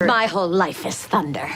My whole life is thunder.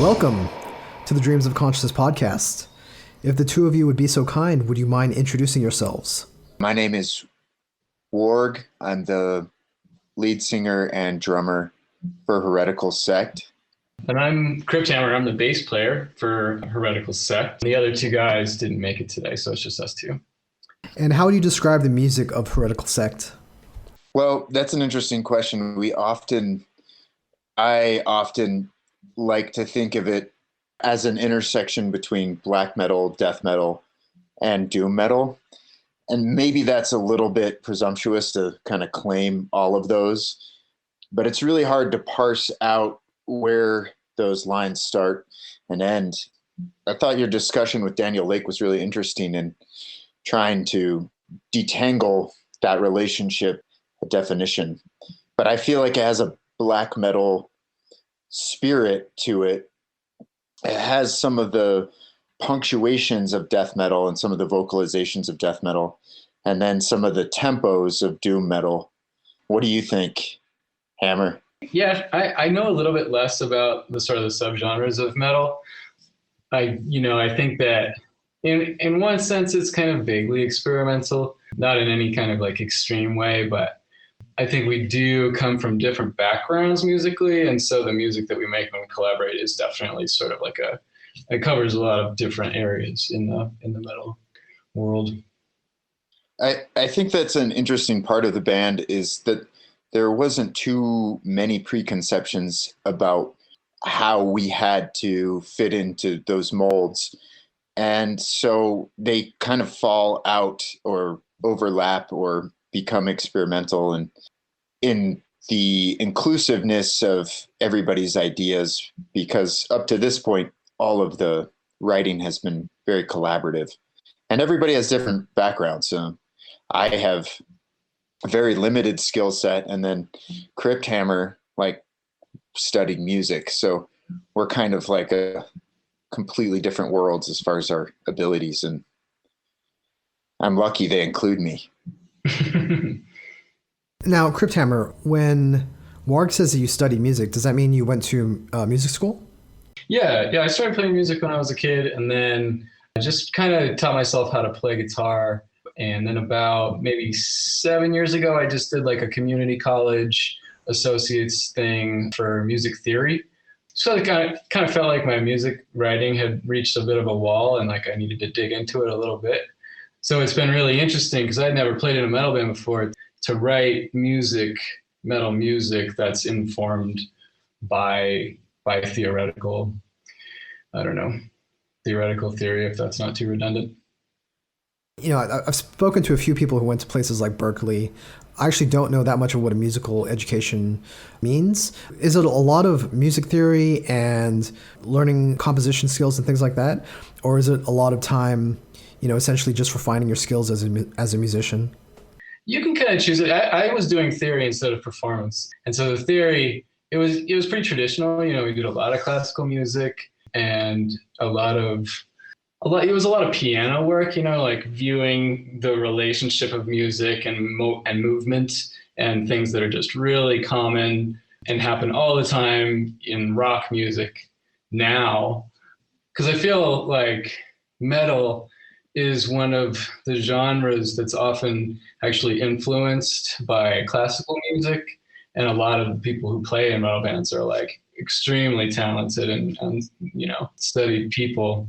Welcome to the Dreams of Consciousness podcast. If the two of you would be so kind, would you mind introducing yourselves? My name is Warg. I'm the lead singer and drummer for Heretical Sect. And I'm Crypt Hammer. I'm the bass player for Heretical Sect. The other two guys didn't make it today, so it's just us two. And how do you describe the music of Heretical Sect? Well, that's an interesting question. I often like to think of it as an intersection between black metal, death metal, and doom metal. And maybe that's a little bit presumptuous to kind of claim all of those, but it's really hard to parse out where those lines start and end. I thought your discussion with Daniel Lake was really interesting in trying to detangle that relationship definition. But I feel like it has a black metal spirit to it. It has some of the punctuations of death metal and some of the vocalizations of death metal, and then some of the tempos of doom metal. What do you think, Hammer? Yeah, I know a little bit less about the sort of the subgenres of metal. I think that in one sense it's kind of vaguely experimental, not in any kind of like extreme way, but I think we do come from different backgrounds musically, and so the music that we make when we collaborate is definitely sort of like it covers a lot of different areas in the metal world. I think that's an interesting part of the band, is that there wasn't too many preconceptions about how we had to fit into those molds. And so they kind of fall out or overlap or become experimental, and in the inclusiveness of everybody's ideas, because up to this point, all of the writing has been very collaborative, and everybody has different backgrounds. So I have a very limited skill set, and then Crypt Hammer like studied music. So we're kind of like a completely different worlds as far as our abilities, and I'm lucky they include me. Now, Crypt Hammer, when Warg says that you study music, does that mean you went to music school? Yeah. I started playing music when I was a kid, and then I just kind of taught myself how to play guitar. And then about maybe 7 years ago, I just did like a community college associates thing for music theory. So it kind of felt like my music writing had reached a bit of a wall, and like I needed to dig into it a little bit. So it's been really interesting because I'd never played in a metal band before, to write music, metal music that's informed by theoretical theory, if that's not too redundant. You know, I've spoken to a few people who went to places like Berkeley. I actually don't know that much of what a musical education means. Is it a lot of music theory and learning composition skills and things like that? Or is it a lot of time, essentially just refining your skills as a musician? You can kind of choose it. I was doing theory instead of performance. And so the theory, it was pretty traditional. We did a lot of classical music and it was a lot of piano work, like viewing the relationship of music and movement and things that are just really common and happen all the time in rock music now. Because I feel like metal is one of the genres that's often actually influenced by classical music. And a lot of the people who play in metal bands are like extremely talented and studied people.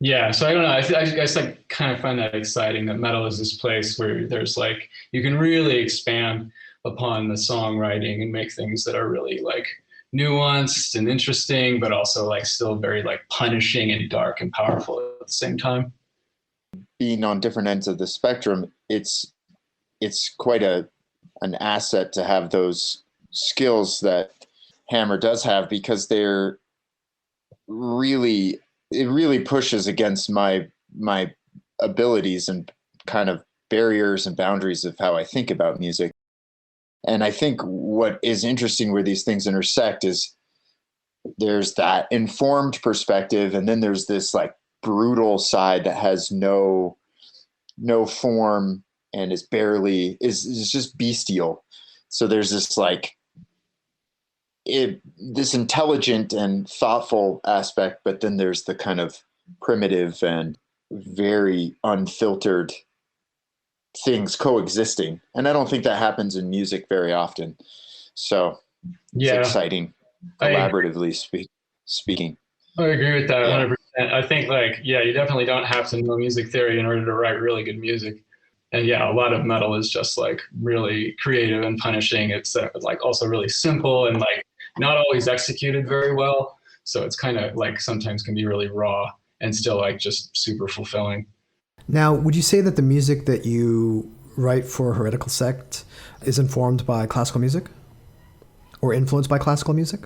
Yeah, so I don't know. I guess I kind of find that exciting that metal is this place where there's like, you can really expand upon the songwriting and make things that are really like nuanced and interesting, but also like still very like punishing and dark and powerful at the same time. Being on different ends of the spectrum, it's quite an asset to have those skills that Hammer does have, because it really pushes against my abilities and kind of barriers and boundaries of how I think about music. And I think what is interesting where these things intersect is there's that informed perspective, and then there's this like brutal side that has no form and is just bestial. So there's this like this intelligent and thoughtful aspect, but then there's the kind of primitive and very unfiltered things coexisting. And I don't think that happens in music very often. So it's exciting, collaboratively speaking. I agree with that 100%. I think you definitely don't have to know music theory in order to write really good music. And yeah, a lot of metal is just like really creative and punishing. It's like also really simple and like not always executed very well. So it's kind of like sometimes can be really raw and still like just super fulfilling. Now, would you say that the music that you write for Heretical Sect is informed by classical music or influenced by classical music?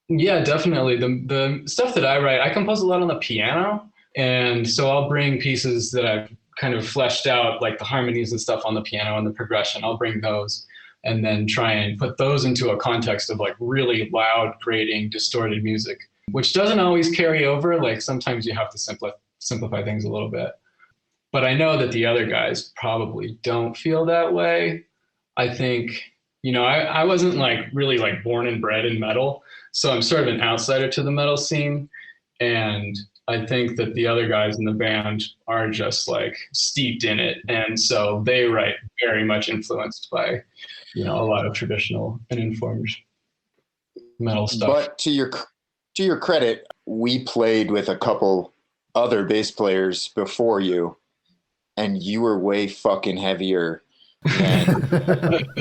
Yeah, definitely. The stuff that I write, I compose a lot on the piano. And so I'll bring pieces that I've kind of fleshed out, like the harmonies and stuff on the piano and the progression. I'll bring those and then try and put those into a context of like really loud, grating, distorted music, which doesn't always carry over. Like sometimes you have to simplify things a little bit. But I know that the other guys probably don't feel that way. I think, I wasn't like really like born and bred in metal. So I'm sort of an outsider to the metal scene. And I think that the other guys in the band are just like steeped in it. And so they write very much influenced by, a lot of traditional and informed metal stuff. But to your credit, we played with a couple other bass players before you, and you were way fucking heavier than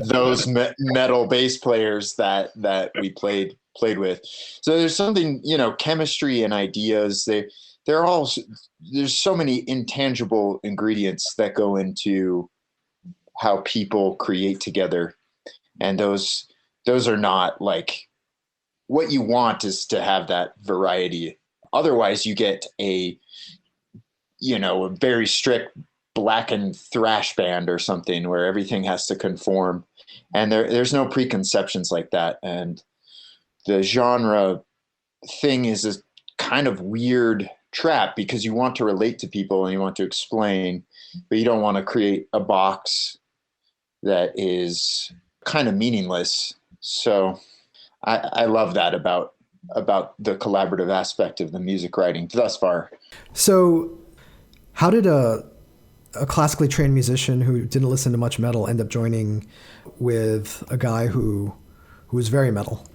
those metal bass players that we played with. So there's something, chemistry and ideas. There's so many intangible ingredients that go into how people create together. And those are not like, what you want is to have that variety. Otherwise you get a very strict blackened thrash band or something where everything has to conform, and there's no preconceptions like that. And the genre thing is a kind of weird trap because you want to relate to people and you want to explain, but you don't want to create a box that is kind of meaningless. So I love that about the collaborative aspect of the music writing thus far. So how did a classically trained musician who didn't listen to much metal end up joining with a guy who was very metal?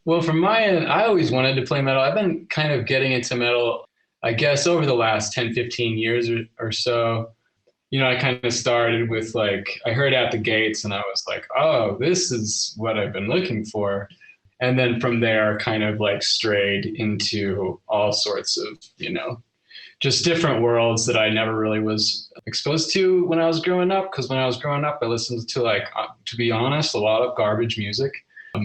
Well, from my end, I always wanted to play metal. I've been kind of getting into metal, I guess, over the last 10, 15 years or so. I kind of started with I heard At the Gates and I was like, oh, this is what I've been looking for. And then from there kind of strayed into all sorts of, just different worlds that I never really was exposed to when I was growing up. Because when I was growing up, I listened to to be honest, a lot of garbage music,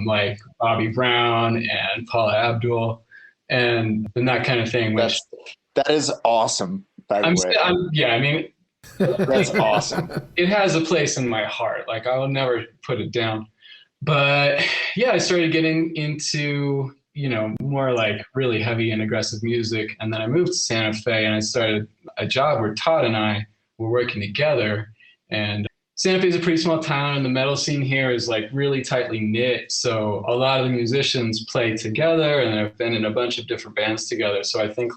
like Bobby Brown and Paula Abdul and that kind of thing. That is awesome, by the way. That's awesome. It has a place in my heart. I will never put it down. But yeah, I started getting into more really heavy and aggressive music. And then I moved to Santa Fe and I started a job where Todd and I were working together. And Santa Fe is a pretty small town and the metal scene here is really tightly knit. So a lot of the musicians play together and I've been in a bunch of different bands together. So I think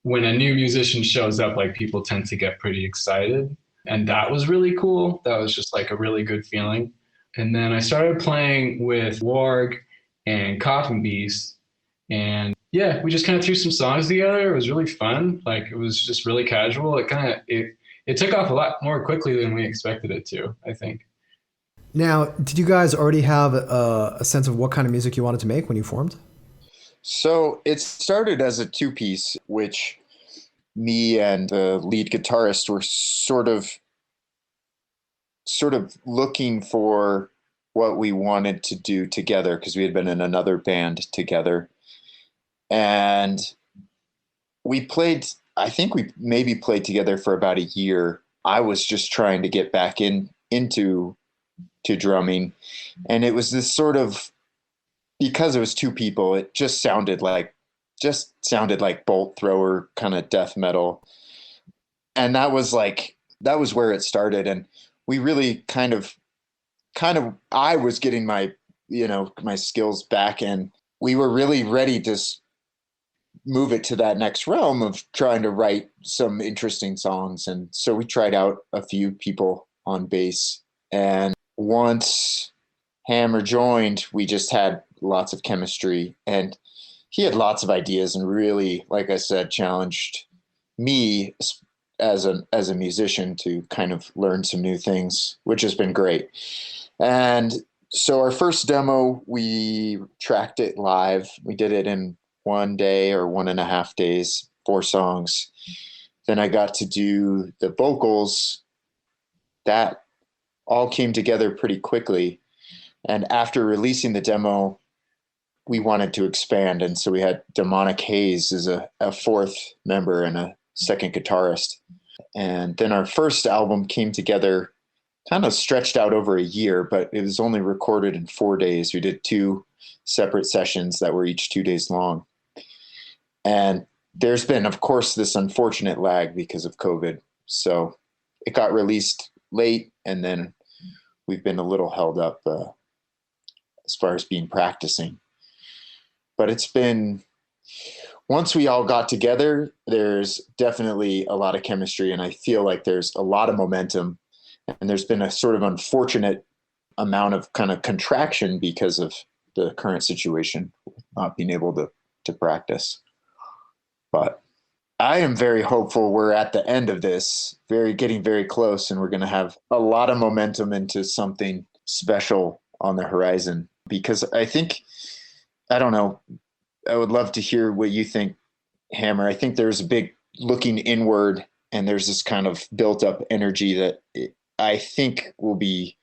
when a new musician shows up, people tend to get pretty excited. And that was really cool. That was just a really good feeling. And then I started playing with Warg and Coffin Beast. And yeah, we just kind of threw some songs together. It was really fun. It was just really casual. It took off a lot more quickly than we expected it to, I think. Now, did you guys already have a sense of what kind of music you wanted to make when you formed? So it started as a two-piece, which me and the lead guitarist were sort of looking for what we wanted to do together because we had been in another band together. And I think we maybe played together for about a year. I was just trying to get back into drumming. And it was this sort of, because it was two people, it just sounded like bolt thrower kind of death metal. And that was where it started. And we really kind of, I was getting my skills back and we were really ready to move it to that next realm of trying to write some interesting songs. And so we tried out a few people on bass, and once Hammer joined, we just had lots of chemistry, and he had lots of ideas and really, like I said, challenged me as a musician to kind of learn some new things, which has been great. And so our first demo, we tracked it live. We did it in 1 day or 1.5 days, 4 songs. Then I got to do the vocals. That all came together pretty quickly. And after releasing the demo, we wanted to expand. And so we had Demonic Haze as a fourth member and a second guitarist. And then our first album came together, kind of stretched out over a year, but it was only recorded in 4 days. We did 2 separate sessions that were each 2 days long. And there's been, of course, this unfortunate lag because of COVID. So it got released late, and then we've been a little held up as far as practicing. But it's been, once we all got together, there's definitely a lot of chemistry, and I feel like there's a lot of momentum. And there's been a sort of unfortunate amount of kind of contraction because of the current situation, not being able to practice. But I am very hopeful we're at the end of this, getting very close, and we're going to have a lot of momentum into something special on the horizon. Because I think, I don't know, I would love to hear what you think, Hammer. I think there's a big looking inward, and there's this kind of built up energy that I think will be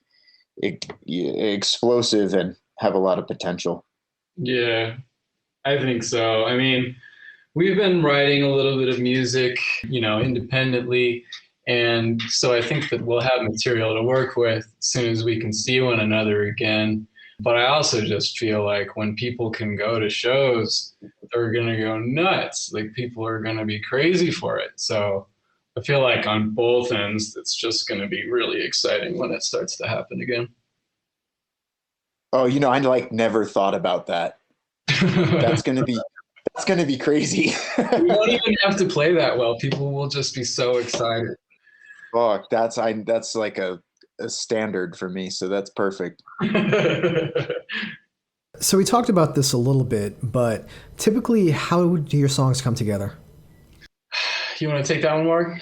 explosive and have a lot of potential. Yeah, I think so. I mean, we've been writing a little bit of music, independently. And so I think that we'll have material to work with as soon as we can see one another again. But I also just feel like when people can go to shows, they're going to go nuts. Like, people are going to be crazy for it. So I feel like on both ends, it's just going to be really exciting when it starts to happen again. Oh, I never thought about that. That's going to be crazy. We don't even have to play that well. People will just be so excited. Fuck, that's like a standard for me, so that's perfect. So we talked about this a little bit, but typically, how do your songs come together? You want to take that one, Warg?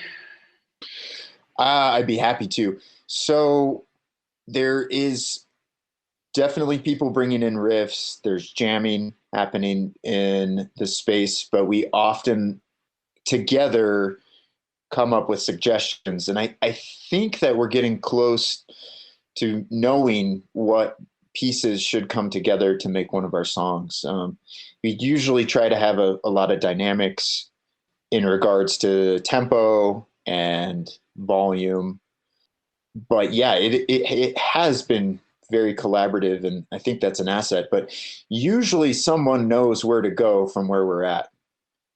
I'd be happy to. So there is definitely people bringing in riffs. There's jamming happening in the space, but we often together come up with suggestions. And I think that we're getting close to knowing what pieces should come together to make one of our songs. We usually try to have a lot of dynamics in regards to tempo and volume. But yeah, it has been very collaborative, and I think that's an asset. But usually someone knows where to go from where we're at.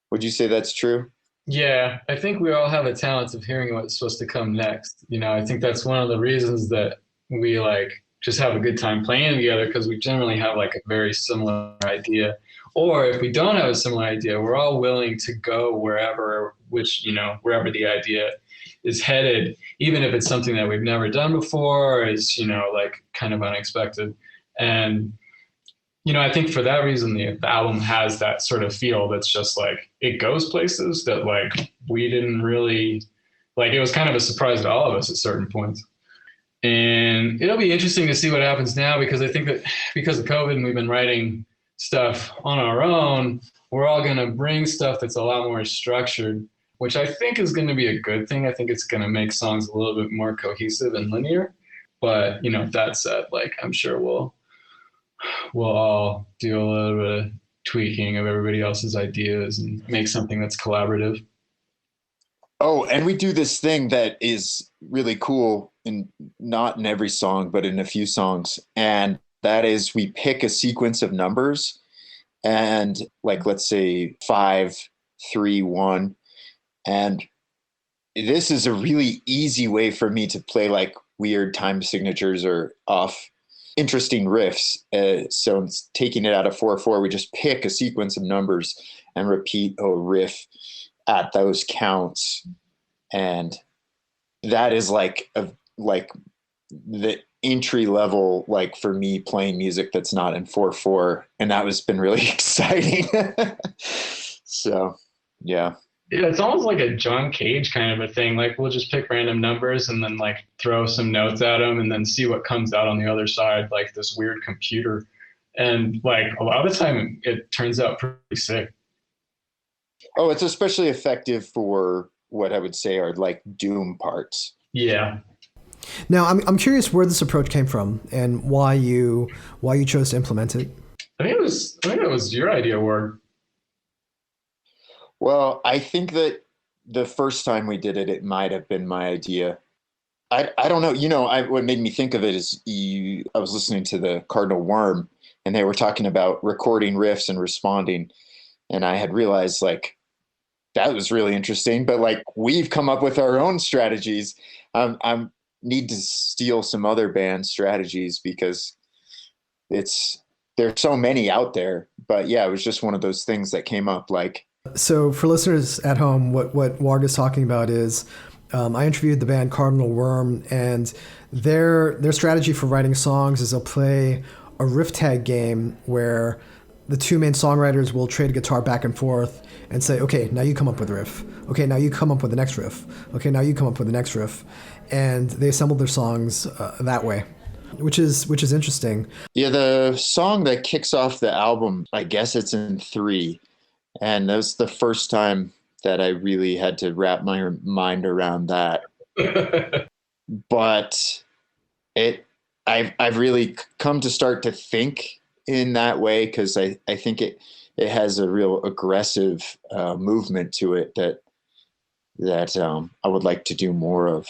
Would you say that's true? Yeah, I think we all have a talent of hearing what's supposed to come next. I think that's one of the reasons that we just have a good time playing together, because we generally have a very similar idea. Or if we don't have a similar idea, we're all willing to go wherever the idea is headed, even if it's something that we've never done before, or is, kind of unexpected. And I think for that reason, the album has that sort of feel that's just it goes places that we didn't really it was kind of a surprise to all of us at certain points. And it'll be interesting to see what happens now, because I think that because of COVID and we've been writing stuff on our own, we're all going to bring stuff that's a lot more structured, which I think is going to be a good thing. I think it's going to make songs a little bit more cohesive and linear. But, that said, I'm sure we'll all do a little bit of tweaking of everybody else's ideas and make something that's collaborative. Oh, and we do this thing that is really cool, and not in every song, but in a few songs. And that is, we pick a sequence of numbers, and let's say 5, 3, 1. And this is a really easy way for me to play weird time signatures or off interesting riffs. So it's taking it out of 4/4, we just pick a sequence of numbers and repeat a riff at those counts. And that is the entry level, for me playing music that's not in 4/4. And that has been really exciting. So, yeah. Yeah, it's almost like a John Cage kind of a thing. We'll just pick random numbers and then throw some notes at them and then see what comes out on the other side, this weird computer. And a lot of the time it turns out pretty sick. Oh, it's especially effective for what I would say are like doom parts. Yeah. Now, I'm curious where this approach came from and why you chose to implement it. I think it was your idea, Warg. Well, I think that the first time we did it, it might have been my idea. I don't know. What made me think of it is I was listening to the Cardinal Worm, and they were talking about recording riffs and responding. And I had realized like that was really interesting, but like we've come up with our own strategies. I need to steal some other band strategies because there's so many out there. But yeah, it was just one of those things that came up. Like, so for listeners at home, what Warg is talking about is I interviewed the band Cardinal Worm, and their strategy for writing songs is they'll play a riff tag game where the two main songwriters will trade a guitar back and forth and say, okay, now you come up with a riff. Okay, now you come up with the next riff. Okay, now you come up with the next riff. And they assemble their songs that way, which is interesting. Yeah, the song that kicks off the album, I guess it's in 3. And that was the first time that I really had to wrap my mind around that. But I've really come to start to think in that way because I think it has a real aggressive movement to it that I would like to do more of.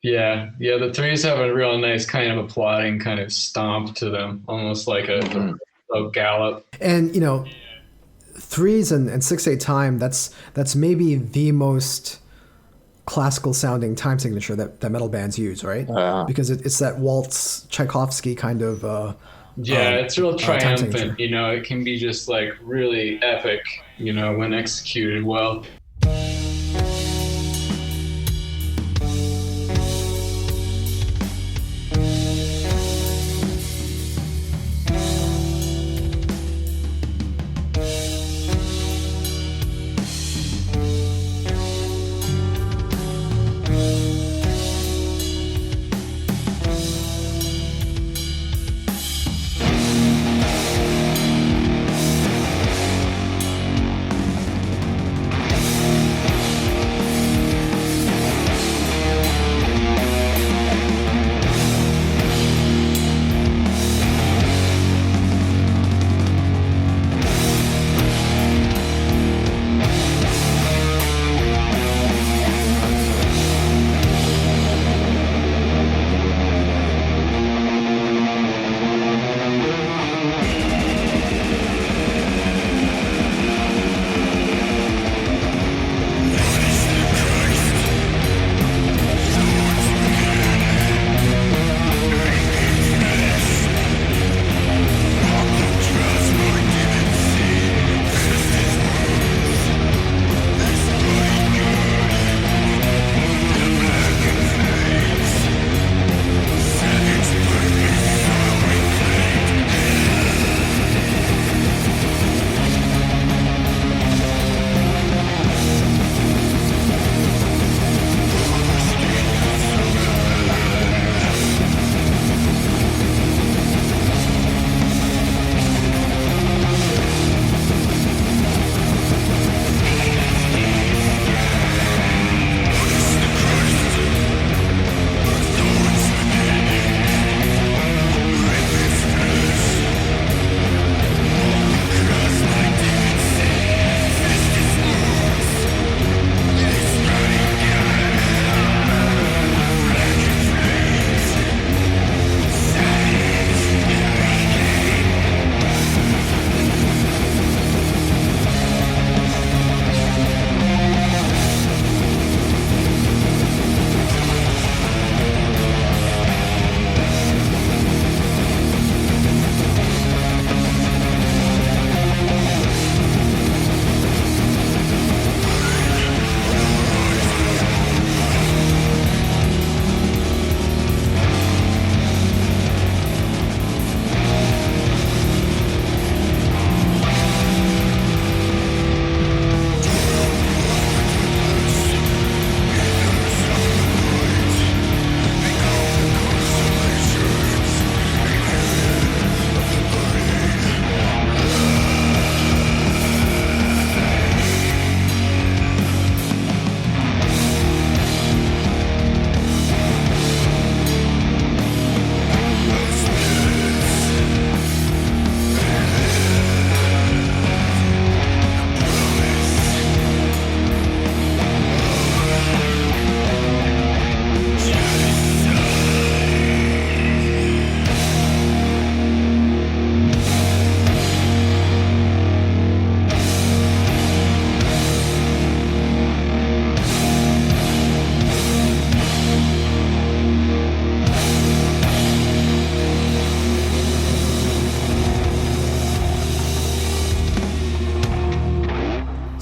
Mm-hmm. Yeah. The 3s have a real nice kind of applauding kind of stomp to them, almost like a gallop. And 3s and 6/8 time, that's maybe the most classical sounding time signature that metal bands use, right? Because it's that waltz Tchaikovsky kind of it's real triumphant. time signature. It can be just like really epic, when executed well.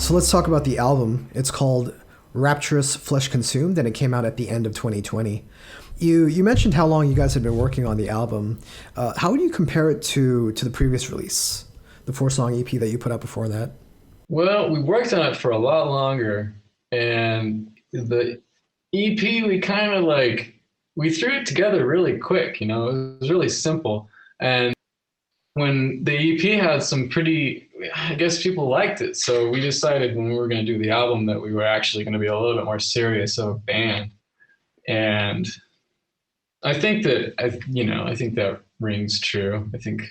So let's talk about the album. It's called Rapturous Flesh Consumed, and it came out at the end of 2020. You mentioned how long you guys had been working on the album. How would you compare it to the previous release, the 4-song EP that you put out before that? Well, we worked on it for a lot longer, and the EP, we kind of we threw it together really quick, it was really simple. And when the EP had some I guess people liked it. So we decided when we were going to do the album that we were actually going to be a little bit more serious of a band. And I think that, I think that rings true. I think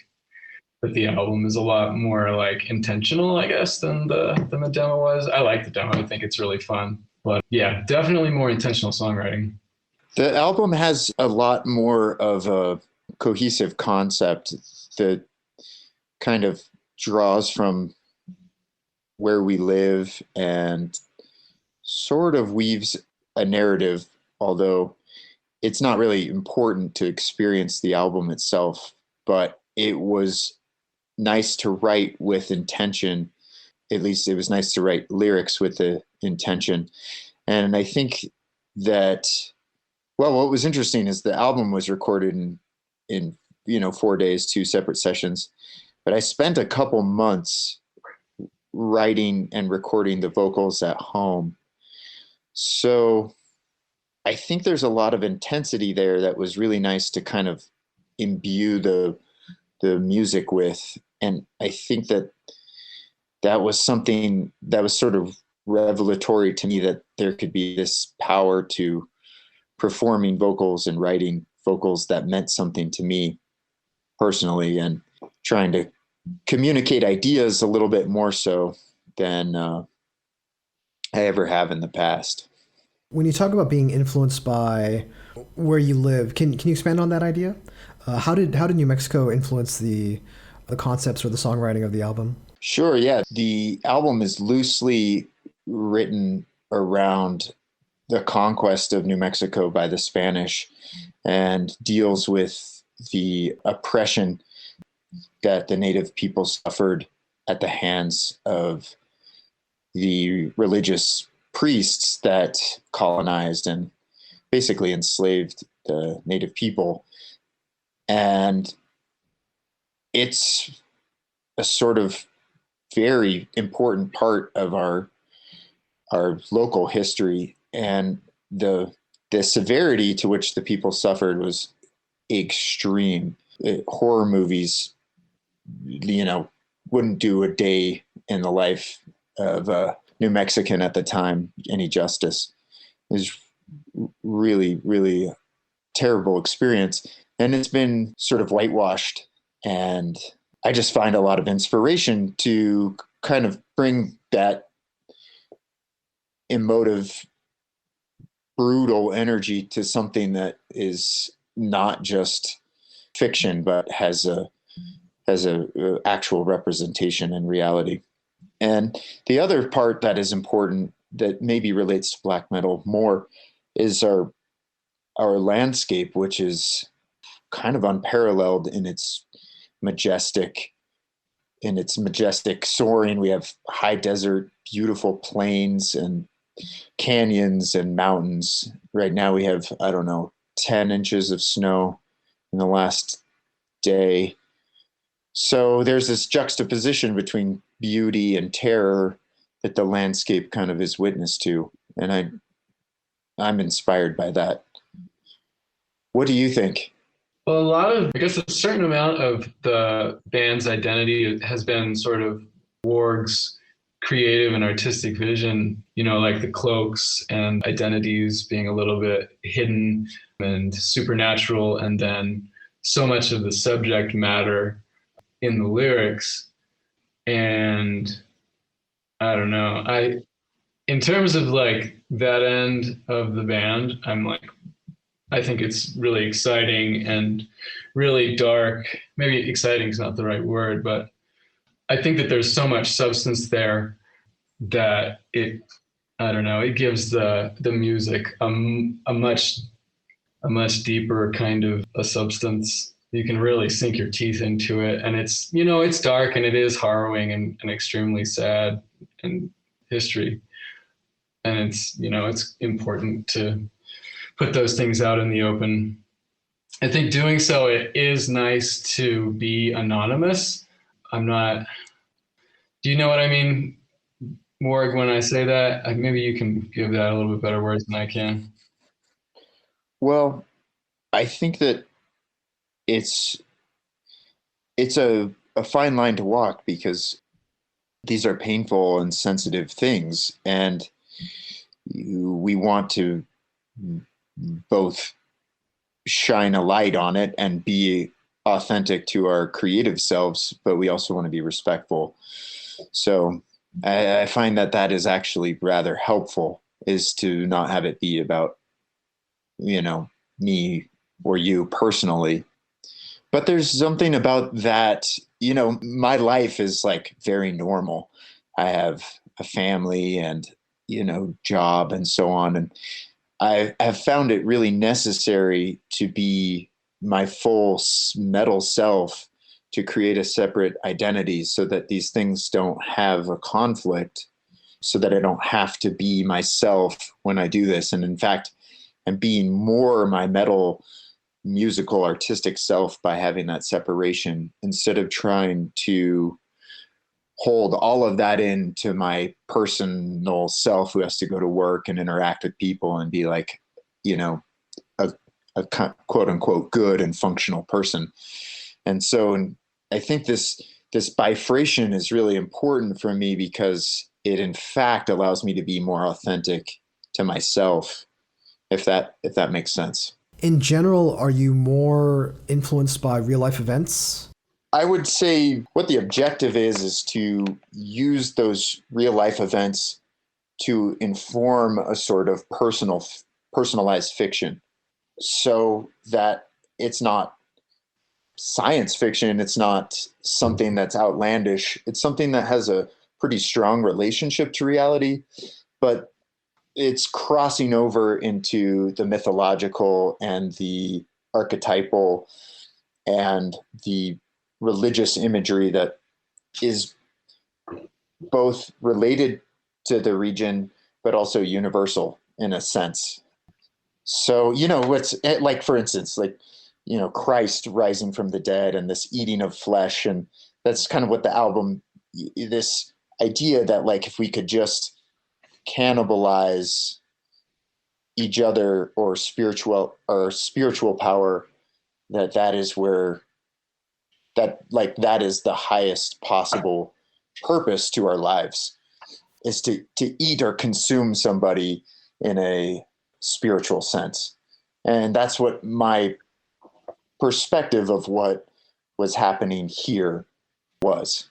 that the album is a lot more intentional, I guess, than the demo was. I like the demo. I think it's really fun. But yeah, definitely more intentional songwriting. The album has a lot more of a cohesive concept that kind of draws from where we live and sort of weaves a narrative, although it's not really important to experience the album itself, but it was nice to write with intention. At least it was nice to write lyrics with the intention. And I think that, well, what was interesting is the album was recorded in 4 days, 2 separate sessions, but I spent a couple months writing and recording the vocals at home. So I think there's a lot of intensity there that was really nice to kind of imbue the music with. And I think that was something that was sort of revelatory to me, that there could be this power to performing vocals and writing vocals that meant something to me personally, and trying to communicate ideas a little bit more so than I ever have in the past. When you talk about being influenced by where you live, can you expand on that idea? How did New Mexico influence the concepts or the songwriting of the album? Sure, yeah. The album is loosely written around the conquest of New Mexico by the Spanish, and deals with the oppression that the native people suffered at the hands of the religious priests that colonized and basically enslaved the native people. And it's a sort of very important part of our local history, and the severity to which the people suffered was extreme. Horror movies, wouldn't do a day in the life of a New Mexican at the time any justice. It was really, really terrible experience, and it's been sort of whitewashed. And I just find a lot of inspiration to kind of bring that emotive, brutal energy to something that is not just fiction, but has a actual representation in reality. And the other part that is important, that maybe relates to black metal more, is our landscape, which is kind of unparalleled in its majestic soaring. We have high desert, beautiful plains and canyons and mountains. Right now we have, 10 inches of snow in the last day. So there's this juxtaposition between beauty and terror that the landscape kind of is witness to. And I'm inspired by that. What do you think? Well, I guess a certain amount of the band's identity has been sort of Warg's creative and artistic vision, like the cloaks and identities being a little bit hidden and supernatural, and then so much of the subject matter in the lyrics. And I don't know, in terms of that end of the band, I think it's really exciting and really dark. Maybe exciting is not the right word, but I think that there's so much substance there that it gives the music a much deeper kind of a substance. You can really sink your teeth into it. And it's dark, and it is harrowing and extremely sad. And history. And it's, you know, it's important to put those things out in the open. I think doing so, it is nice to be anonymous. I'm not, do you know what I mean, Warg, when I say that? Maybe you can give that a little bit better words than I can. Well, I think that it's a fine line to walk, because these are painful and sensitive things, and we want to both shine a light on it and be authentic to our creative selves, but we also want to be respectful. So I find that is actually rather helpful, is to not have it be about, you know, me or you personally. But there's something about that, you know, my life is like very normal. I have a family and, you know, job and so on. And I have found it really necessary to be my full metal self, to create a separate identity, so that these things don't have a conflict, so that I don't have to be myself when I do this. And in fact, I'm being more my metal, musical, artistic self by having that separation, instead of trying to hold all of that into my personal self, who has to go to work and interact with people and be like, you know, a quote unquote good and functional person. And so I think this bifurcation is really important for me, because it in fact allows me to be more authentic to myself, if that makes sense. In general, are you more influenced by real life events? I would say what the objective is to use those real life events to inform a sort of personalized fiction, so that it's not science fiction, it's not something that's outlandish, it's something that has a pretty strong relationship to reality, but it's crossing over into the mythological and the archetypal and the religious imagery that is both related to the region, but also universal in a sense. So, you know, what's like, for instance, like, you know, Christ rising from the dead and this eating of flesh. And that's kind of what the album, this idea that like, if we could just cannibalize each other or spiritual power, that is where that is the highest possible purpose to our lives, is to eat or consume somebody in a spiritual sense. And that's what my perspective of what was happening here was.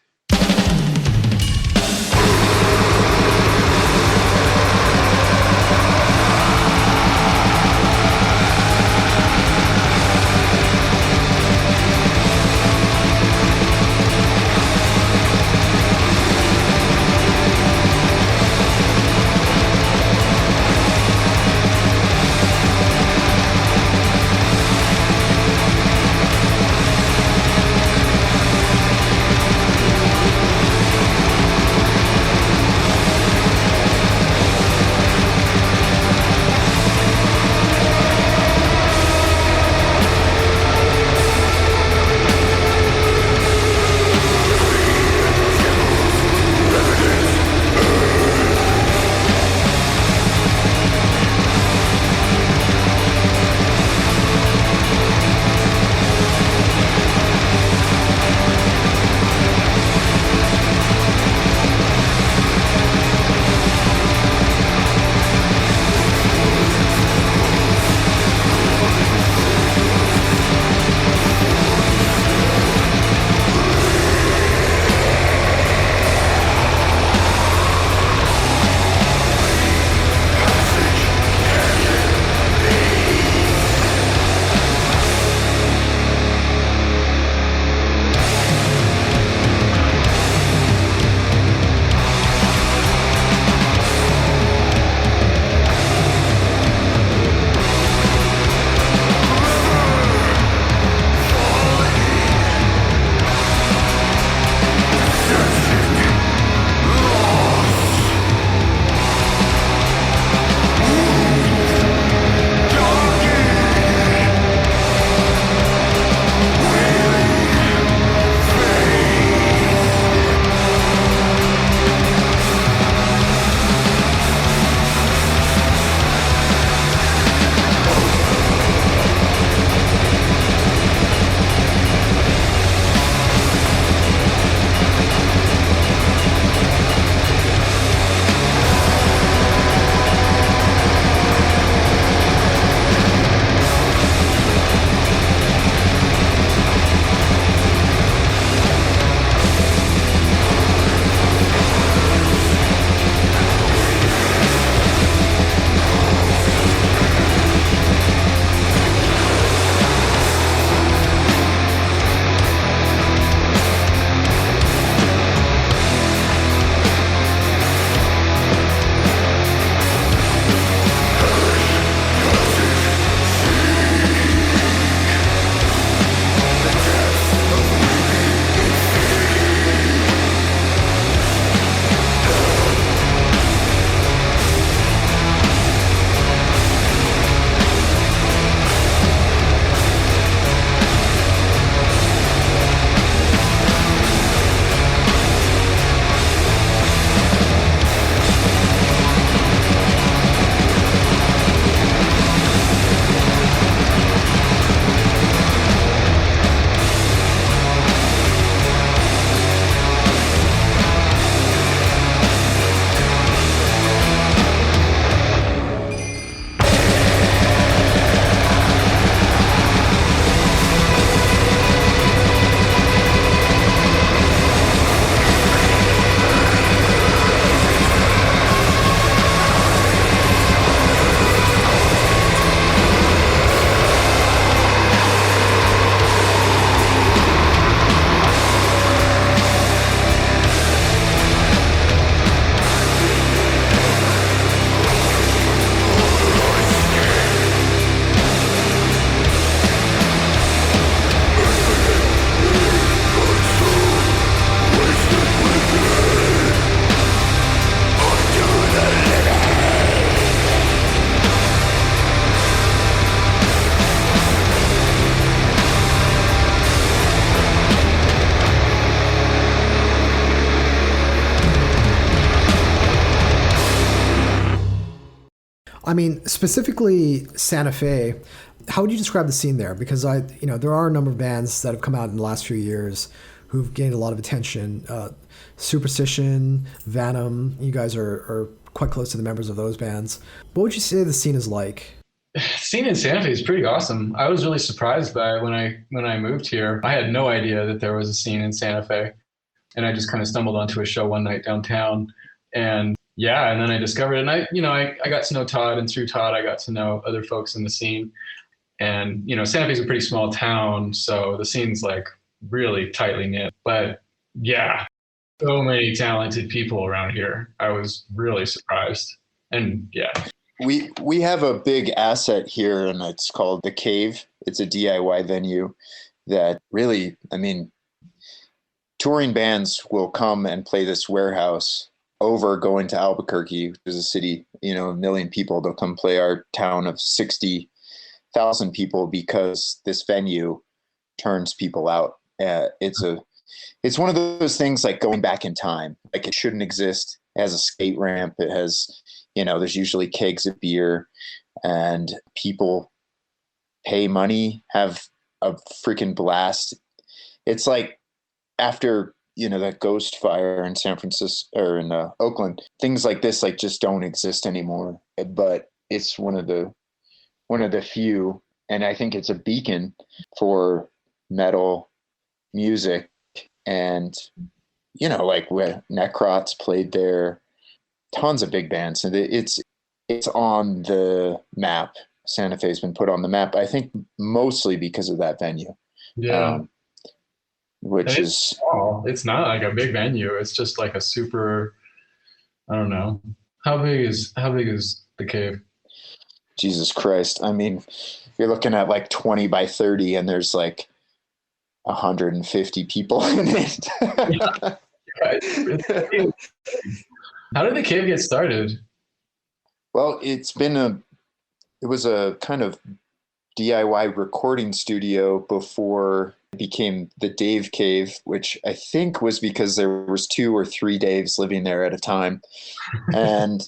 I mean, specifically Santa Fe, how would you describe the scene there? Because there are a number of bands that have come out in the last few years who've gained a lot of attention. Superstition, Venom, you guys are quite close to the members of those bands. What would you say the scene is like? Scene in Santa Fe is pretty awesome. I was really surprised by it when I moved here. I had no idea that there was a scene in Santa Fe, and I just kind of stumbled onto a show one night downtown, and yeah, and then I discovered it. And I got to know Todd, and through Todd, I got to know other folks in the scene. And Santa Fe is a pretty small town, so the scene's like really tightly knit. But yeah, so many talented people around here. I was really surprised, and yeah. We have a big asset here, and it's called The Cave. It's a DIY venue that really, I mean, touring bands will come and play this warehouse over going to Albuquerque. There's a city, 1 million people. They'll come play our town of 60,000 people because this venue turns people out. It's one of those things like going back in time. Like it shouldn't exist. It has a skate ramp. It has, there's usually kegs of beer, and people pay money, have a freaking blast. It's like after, that ghost fire in San Francisco or in Oakland, things like this like just don't exist anymore. But it's one of the few, and I think it's a beacon for metal music. And like when Necrots played there, tons of big bands, and it's on the map. Santa Fe's been put on the map, I think, mostly because of that venue. Yeah. Which is small. It's not like a big venue. It's just like a super, I don't know. How big is the Cave? Jesus Christ. I mean, you're looking at like 20 by 30, and there's like 150 people in it. How did the Cave get started? Well, it was a kind of DIY recording studio before it became the Dave Cave, which I think was because there was 2 or 3 Daves living there at a time. And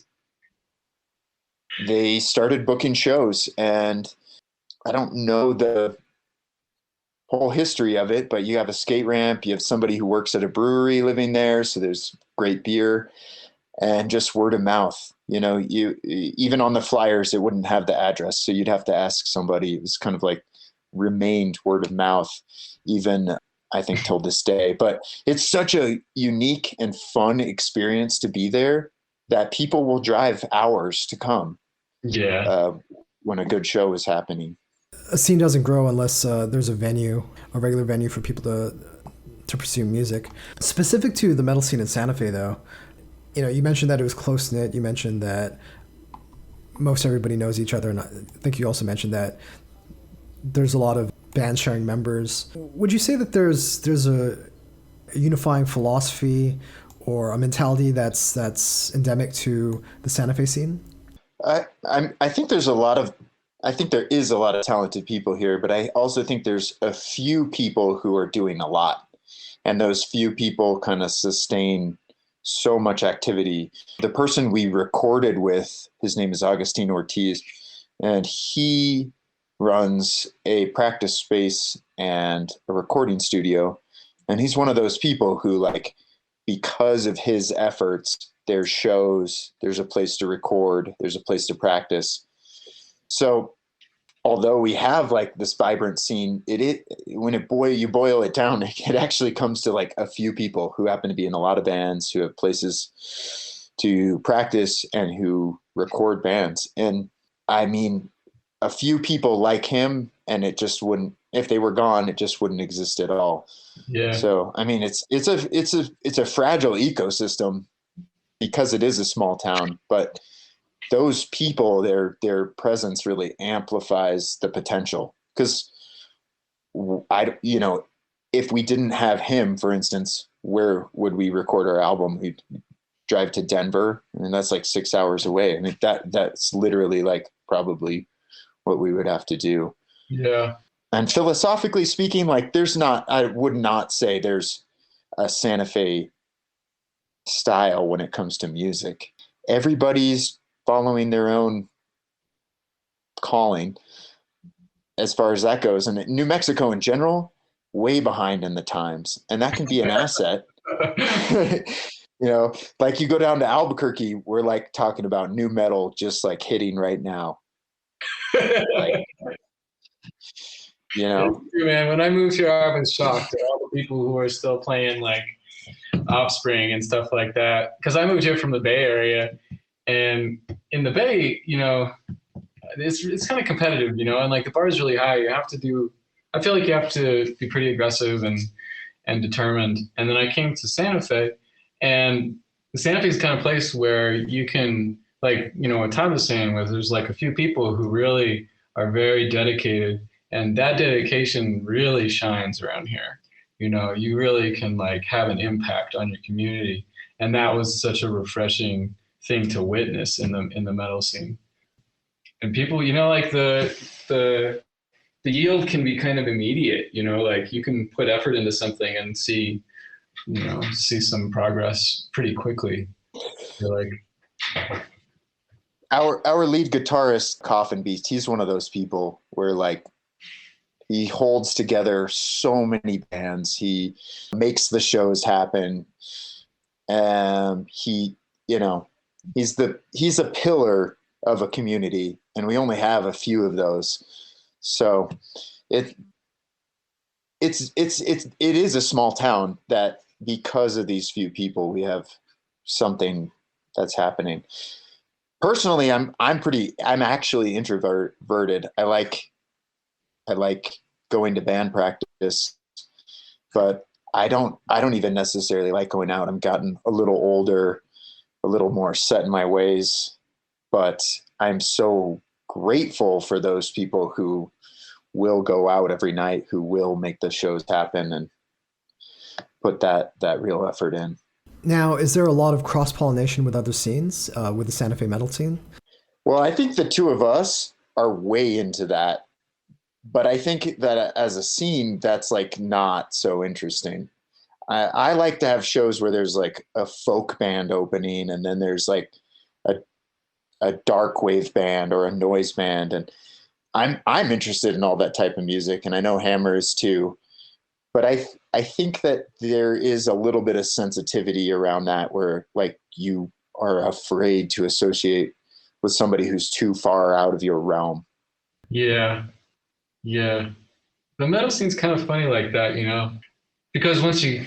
they started booking shows, and I don't know the whole history of it, but you have a skate ramp, you have somebody who works at a brewery living there, so there's great beer, and just word of mouth. You even on the flyers, it wouldn't have the address, so you'd have to ask somebody. It was kind of like remained word of mouth, even I think till this day. But it's such a unique and fun experience to be there that people will drive hours to come. Yeah. When a good show is happening. A scene doesn't grow unless there's a regular venue for people to pursue music. Specific to the metal scene in Santa Fe, though, you mentioned that it was close-knit. You mentioned that most everybody knows each other, and I think you also mentioned that there's a lot of bands sharing members. Would you say that there's a unifying philosophy or a mentality that's endemic to the Santa Fe scene? I think there is a lot of talented people here, but I also think there's a few people who are doing a lot, and those few people kind of sustain so much activity. The person we recorded with, his name is Agustin Ortiz, and he runs a practice space and a recording studio. And he's one of those people who, like, because of his efforts, there's shows, there's a place to record, there's a place to practice. So although we have like this vibrant scene, when you boil it down, it actually comes to like a few people who happen to be in a lot of bands, who have places to practice and who record bands. And I mean, a few people like him, and it just wouldn't, if they were gone, it just wouldn't exist at all. Yeah. So, I mean, it's a fragile ecosystem because it is a small town, but those people, their presence really amplifies the potential. Because if we didn't have him, for instance, where would we record our album? We'd drive to Denver, and that's like 6 hours away. I mean, that's literally like probably what we would have to do. Yeah. And philosophically speaking, like I would not say there's a Santa Fe style when it comes to music. Everybody's following their own calling as far as that goes. And New Mexico in general, way behind in the times, and that can be an asset. You know, like you go down to Albuquerque, we're like talking about new metal just like hitting right now. Like, you know, true, man. When I moved here, I've been shocked at all the people who are still playing like Offspring and stuff like that. Because I moved here from the Bay Area, and in the Bay, you know, it's kind of competitive, you know, and like the bar is really high. I feel like you have to be pretty aggressive and determined. And then I came to Santa Fe, and Santa Fe is the kind of place where you can, like, you know, what Todd was saying was there's like a few people who really are very dedicated, and that dedication really shines around here. You know, you really can like have an impact on your community. And that was such a refreshing thing to witness in the metal scene. And people, you know, like the yield can be kind of immediate, you know, like you can put effort into something and see some progress pretty quickly. You're like, our lead guitarist, Coffin Beast, he's one of those people where like he holds together so many bands. He makes the shows happen. He, you know, he's a pillar of a community, and we only have a few of those. So it is a small town that because of these few people, we have something that's happening. Personally, I'm actually introverted. I like going to band practice, but I don't even necessarily like going out. I'm gotten a little older, a little more set in my ways, but I'm so grateful for those people who will go out every night, who will make the shows happen and put that real effort in. Now, is there a lot of cross-pollination with other scenes, with the Santa Fe metal scene? Well, I think the two of us are way into that, but I think that as a scene, that's like not so interesting. I like to have shows where there's like a folk band opening, and then there's like a dark wave band or a noise band, and I'm interested in all that type of music, and I know Hammer is too. But I think that there is a little bit of sensitivity around that, where like you are afraid to associate with somebody who's too far out of your realm. yeah. The metal scene's kind of funny like that, you know, because once you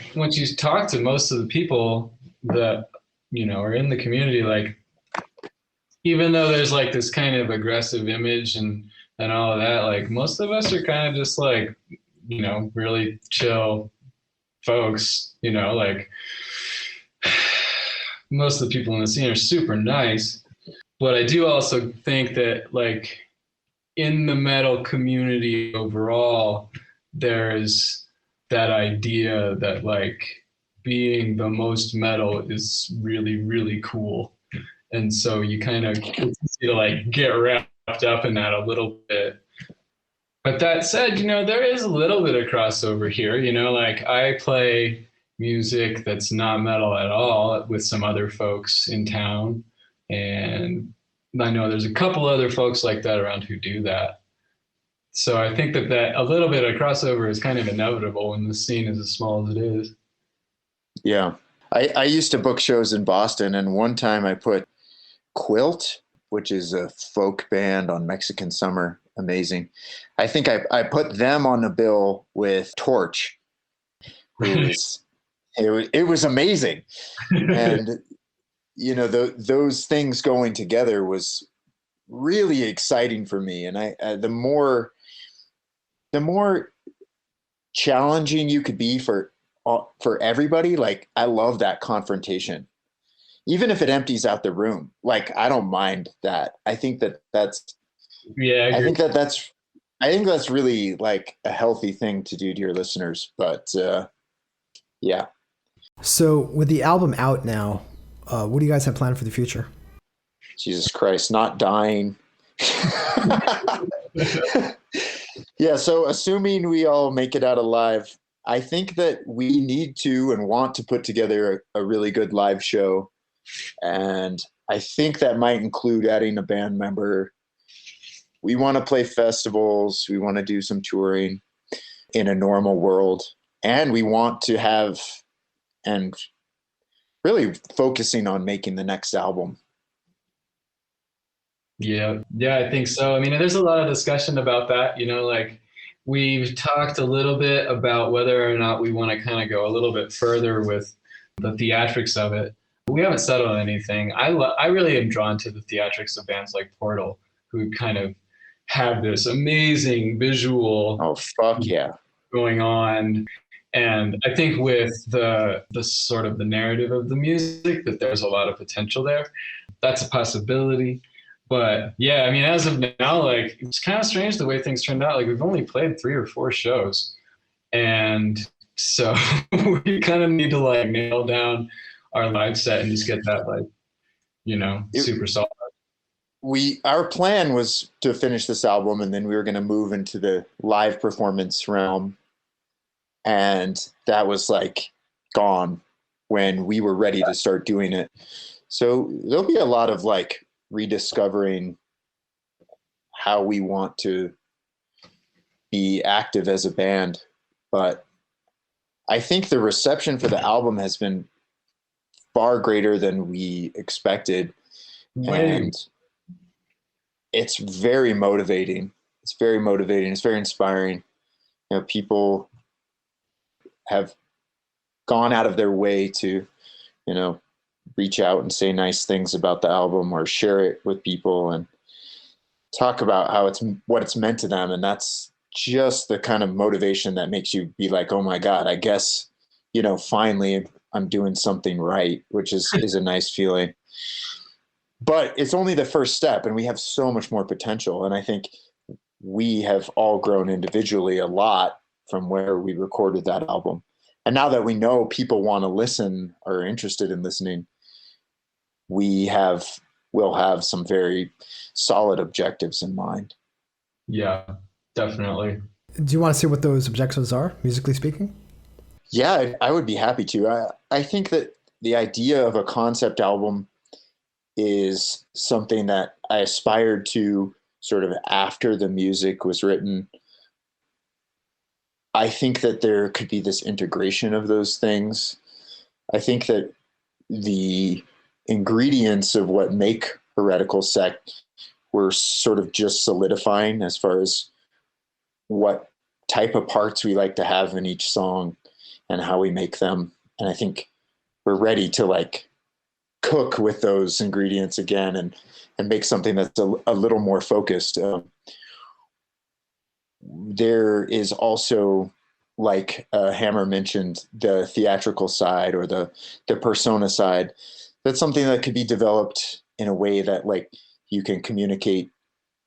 talk to most of the people that, you know, are in the community, like, even though there's like this kind of aggressive image and all of that, like most of us are kind of just like, you know, really chill folks, you know, like most of the people in the scene are super nice. But I do also think that like in the metal community overall, there's that idea that like being the most metal is really, really cool. And so you kind of like get wrapped up in that a little bit. But that said, you know, there is a little bit of crossover here. You know, like I play music that's not metal at all with some other folks in town. And I know there's a couple other folks like that around who do that. So I think that a little bit of crossover is kind of inevitable when the scene is as small as it is. Yeah. I used to book shows in Boston, and one time I put Quilt, which is a folk band on Mexican Summer. Amazing. I think I put them on the bill with Torch. It was amazing. And, you know, those things going together was really exciting for me. And the more challenging you could be for everybody, like I love that confrontation. Even if it empties out the room, like I don't mind that. I think that's I think that's really like a healthy thing to do to your listeners. But yeah. So with the album out now, what do you guys have planned for the future? Jesus Christ, not dying. Yeah. So assuming we all make it out alive, I think that we need to and want to put together a really good live show. And I think that might include adding a band member. we want to play festivals. We want to do some touring in a normal world. And we want to have, and really focusing on making the next album. Yeah, I think so. I mean, there's a lot of discussion about that, like we've talked a little bit about whether or not we want to kind of go a little bit further with the theatrics of it. We haven't settled on anything. I really am drawn to the theatrics of bands like Portal, who kind of have this amazing visual. Oh, fuck yeah. Going on. And I think with the sort of the narrative of the music, that there's a lot of potential there. That's a possibility. But yeah, I mean, as of now, like, it's kind of strange the way things turned out. Like, we've only played 3 or 4 shows. And so we kind of need to like nail down our live set and just get that like, super solid. Our plan was to finish this album, and then we were going to move into the live performance realm. And that was like gone when we were ready to start doing it. So there'll be a lot of like rediscovering how we want to be active as a band. But I think the reception for the album has been far greater than we expected. And it's very motivating. It's very motivating. It's very inspiring. People have gone out of their way to, reach out and say nice things about the album or share it with people and talk about what it's meant to them. And that's just the kind of motivation that makes you be like, oh my God, I guess, finally I'm doing something right, which is a nice feeling. But it's only the first step, and we have so much more potential. And I think we have all grown individually a lot from where we recorded that album. And now that we know people want to listen or are interested in listening, we'll have some very solid objectives in mind. Yeah, definitely. Do you want to see what those objectives are, musically speaking? Yeah, I would be happy to. I think that the idea of a concept album is something that I aspired to sort of after the music was written. I think that there could be this integration of those things. I think that the ingredients of what make Heretical Sect were sort of just solidifying as far as what type of parts we like to have in each song and how we make them. And I think we're ready to like cook with those ingredients again and make something that's a little more focused. There is also, like Hammer mentioned, the theatrical side or the persona side. That's something that could be developed in a way that like you can communicate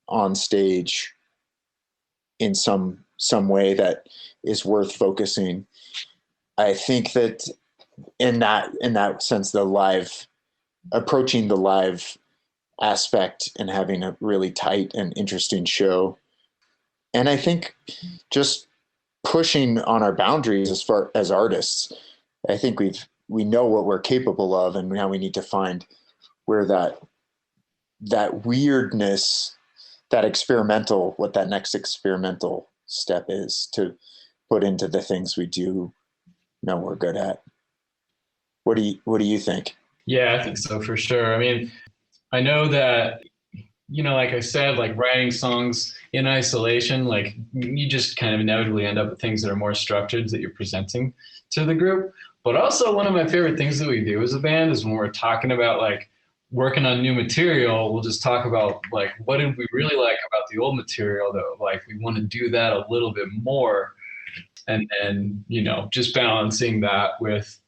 on stage in some way that is worth focusing. I think that in that sense, approaching the live aspect and having a really tight and interesting show. And I think just pushing on our boundaries as far as artists. I think we know what we're capable of, and now we need to find where that weirdness, what that next experimental step is to put into the things we do know we're good at. What do you think? Yeah, I think so for sure. I mean, I know that, like I said, like writing songs in isolation, like you just kind of inevitably end up with things that are more structured that you're presenting to the group. But also one of my favorite things that we do as a band is when we're talking about like working on new material, we'll just talk about like, what did we really like about the old material that like we want to do that a little bit more. And then, just balancing that with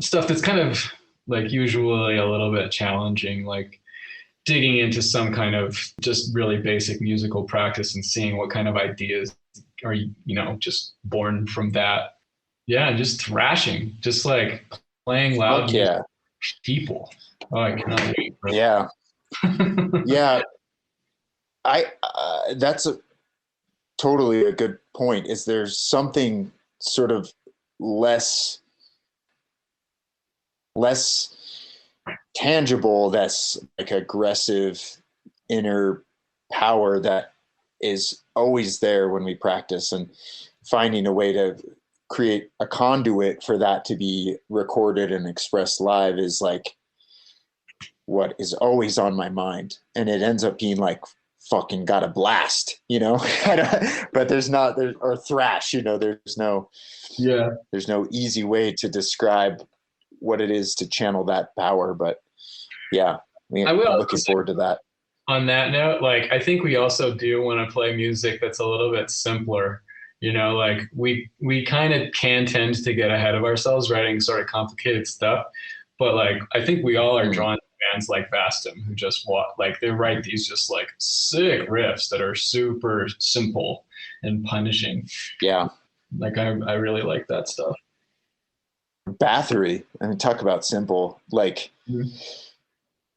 stuff that's kind of like usually a little bit challenging, like digging into some kind of just really basic musical practice and seeing what kind of ideas are, just born from that. Yeah, just thrashing, just like playing loud music for people. Oh, I cannot wait for that. Yeah. That's totally a good point. Is there's something sort of less tangible that's like aggressive inner power that is always there when we practice, and finding a way to create a conduit for that to be recorded and expressed live is like what is always on my mind. And it ends up being like fucking got a blast, you know. But there's not there or thrash, you know, there's no easy way to describe what it is to channel that power. But yeah, I'm looking forward to that. On that note, like, I think we also do want to play music that's a little bit simpler. You know, like we kind of can tend to get ahead of ourselves writing sort of complicated stuff. But like, I think we all are drawn to bands like Vastum, who just like they write these just like sick riffs that are super simple and punishing. Yeah. Like I really like that stuff. Bathory, I mean, talk about simple. Like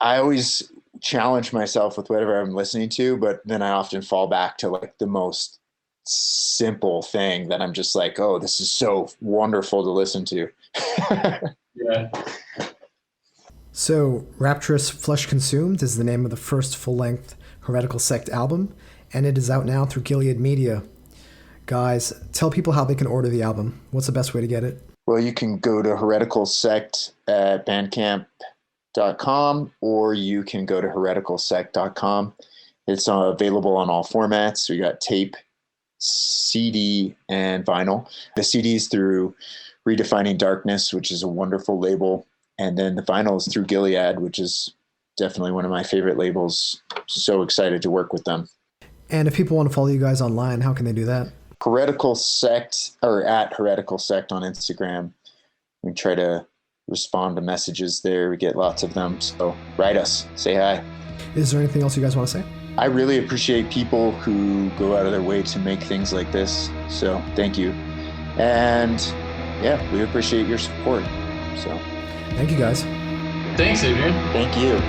I always challenge myself with whatever I'm listening to, but then I often fall back to like the most simple thing that I'm just like, oh, this is so wonderful to listen to. Yeah. So Rapturous Flesh Consumed is the name of the first full-length Heretical Sect album, and it is out now through Gilead Media. Guys, tell people how they can order the album. What's the best way to get it? Well, you can go to Heretical Sect at bandcamp.com, or you can go to hereticalsect.com. It's available on all formats. We got tape, CD, and vinyl. The CD's through Redefining Darkness, which is a wonderful label. And then the vinyl is through Gilead, which is definitely one of my favorite labels. So excited to work with them. And if people want to follow you guys online, how can they do that? Heretical Sect, or at Heretical Sect on Instagram. We try to respond to messages there. We get lots of them. So write us, say hi. Is there anything else you guys want to say? I really appreciate people who go out of their way to make things like this. So thank you. And yeah, we appreciate your support. So thank you guys. Thanks, Adrian. Thank you.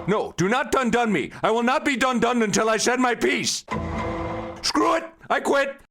No, do not dun me. I will not be done until I said my piece. Screw it. I quit.